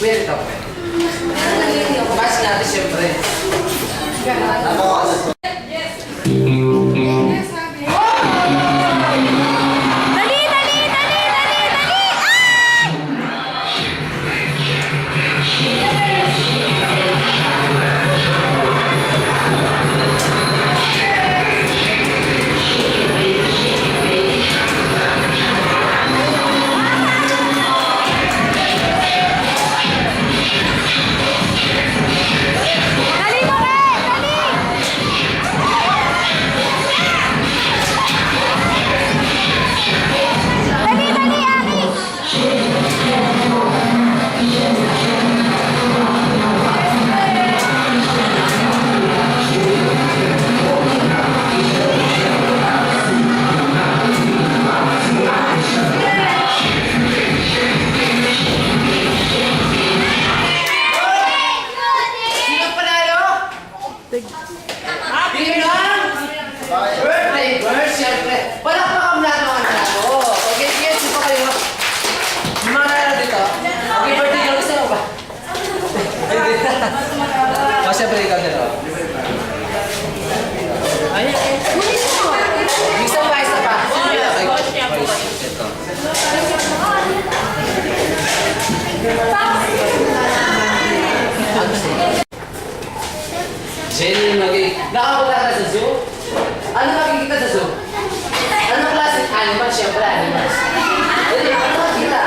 Kuya rin ako. Pass natin siyempre. Jenny, nakapunta ka sa zoo? Ano makikita sa zoo? Anong klaseng animal? Siyempre, animals. Ano makikita?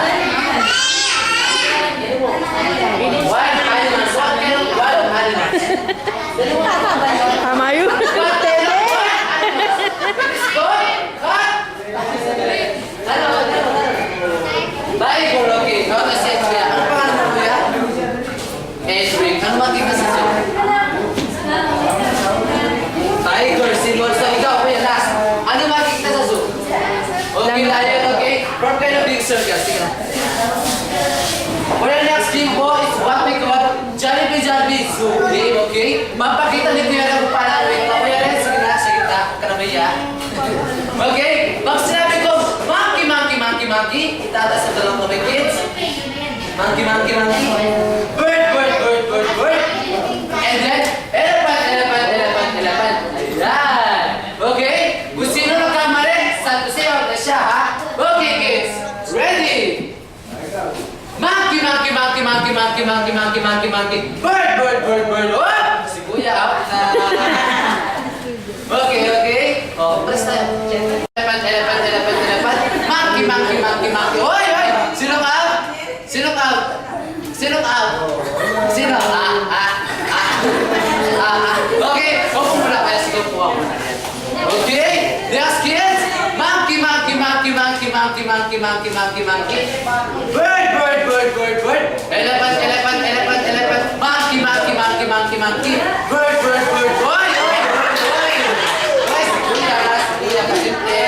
Wild animals. What kind of wild animals? Tama yun. What kind of wild animals? Ano? Bible, okay. Okay, sige, kuya. Ano pangalan mo, kuya? Edric. Ano makikita sa zoo? Tiger, symbol. So, ikaw, kuya, last. Ano makikita sa zoo? Okay, lion, okay? From kind of big circle. Sige na. For the next game po is what we call Jollibee Zoo game, okay? Mapakita ni Kuya na kung paano. Wait, Kuya rin. Sige na, sige na. Karamaya. Okay? Pag sinabi ko, monkey, monkey, monkey, monkey, itataas sa dalawang kami, kids. Monkey, monkey, monkey. Bird, bird, bird, bird, bird. And then, elephant, elephant, elephant, elephant. Ayan. Okay? Kung sino nagkamali, santo siya, wag na siya, ha? Okay, kids. Ready? Monkey, monkey, monkey, monkey, monkey, monkey, monkey, monkey, monkey. Bird, bird, bird, bird. Oh! Si Kuya, out na. Okay, okay. Oh, press tayo. Elephant, elephant, elephant, elephant. Monkey, monkey, monkey, monkey. Oy, oy! Sinong out? Sinong out? Sinong out? Sino? Okay, upo muna kaya sigaw po ako. Okay? Next kids. Monkey, monkey, monkey, monkey, monkey, monkey, monkey, monkey, monkey. Bird, bird, bird, bird, bird. Elephant, elephant, elephant, elephant. Monkey, monkey, monkey, monkey, monkey. Bird, bird, bird. Oy, oy, oy, oy. Oy, si Kuya, pasimple.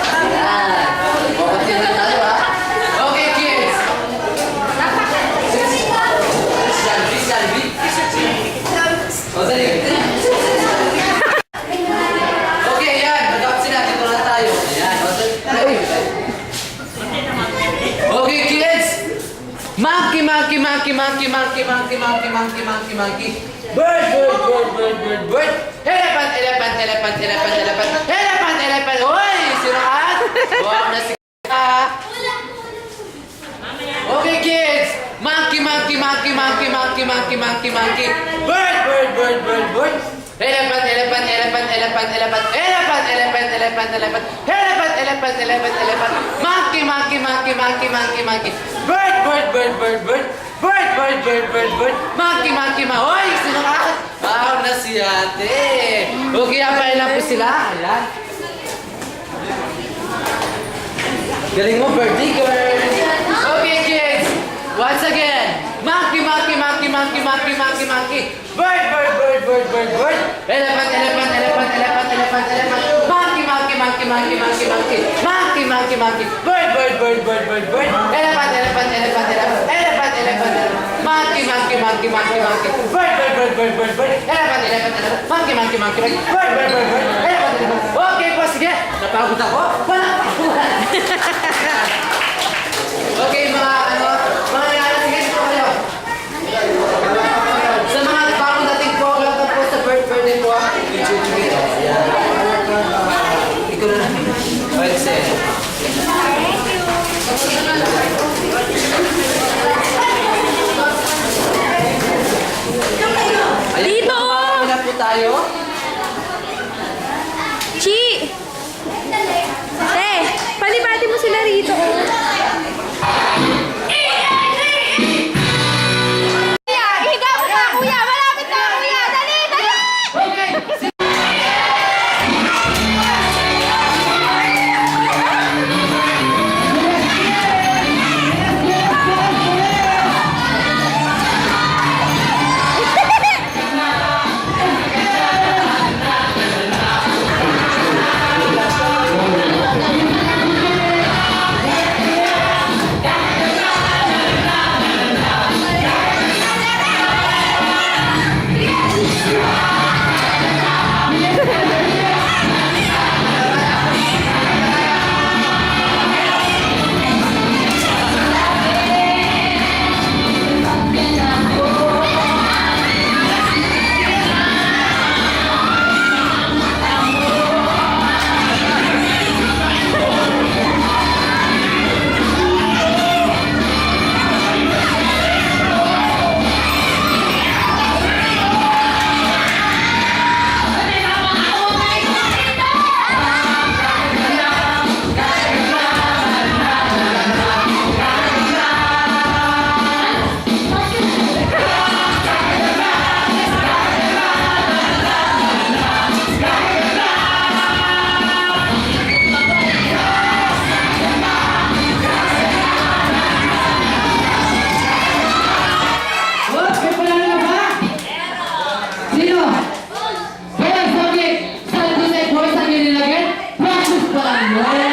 Ayan. Bukatin na tayo, ha? Okay, kids. Jollibee. O, dali. Okay, ayan. Magkakapsin natin. Ito na tayo. Ayan. Okay, kids. Monkey, monkey, monkey, monkey, monkey, monkey, monkey, monkey, monkey, monkey. Bird, bird, bird, bird, bird, bird. Elephant, elephant, elephant, elephant, elephant. Elephant, elephant. Hoy! Siraan! Huwag na si Okay, kids. Monkey, monkey, monkey, monkey, monkey, monkey, monkey, monkey. Bird, bird, bird, bird, bird. Elephant, elephant, elephant, elephant, elephant. Elephant, elephant, elephant, elephant. Elephant, elephant, elephant, elephant. Monkey, monkey, monkey, monkey, monkey, monkey. Bird, bird, bird, bird, bird. Bird, bird, bird, bird, bird. Monkey, monkey, monkey. Hoy! Sino ka? Wow, na si ate. Okay, apay lang po sila. Ayan. Galing mo, birdie girl. Okay, kids. Once again. Monkey, monkey, monkey, monkey, monkey, monkey, monkey. Bird, bird, bird, bird, bird, bird. Elephant, elephant, elephant, elephant, elephant, elephant. Monkey, monkey, monkey, monkey, monkey, monkey. Monkey, monkey, monkey. Bird, bird, bird, bird, bird, bird. Elephant, elephant, elephant, elephant. Elephant, elephant, elephant. Monkey, monkey, monkey, monkey, monkey. Bird, bird, bird, bird, bird, bird. Elephant, elephant, elephant. Monkey, monkey, monkey, monkey. Bird, bird, bird, bird. Elephant, elephant. Okay po, sige. Napagod ako. Okay, mga nanalo, sige. Pwede sa'yo. Ayan, Dito! marami na po tayo. Chi! Te, palibati mo sila rito. Kuya, ihiga mo na, kuya! Malapit na, kuya! Dali, dali! What? May panalo na ba? Sino? Kaya sabi, sa Tunay Boys ang nilagay, practice pa lang yun.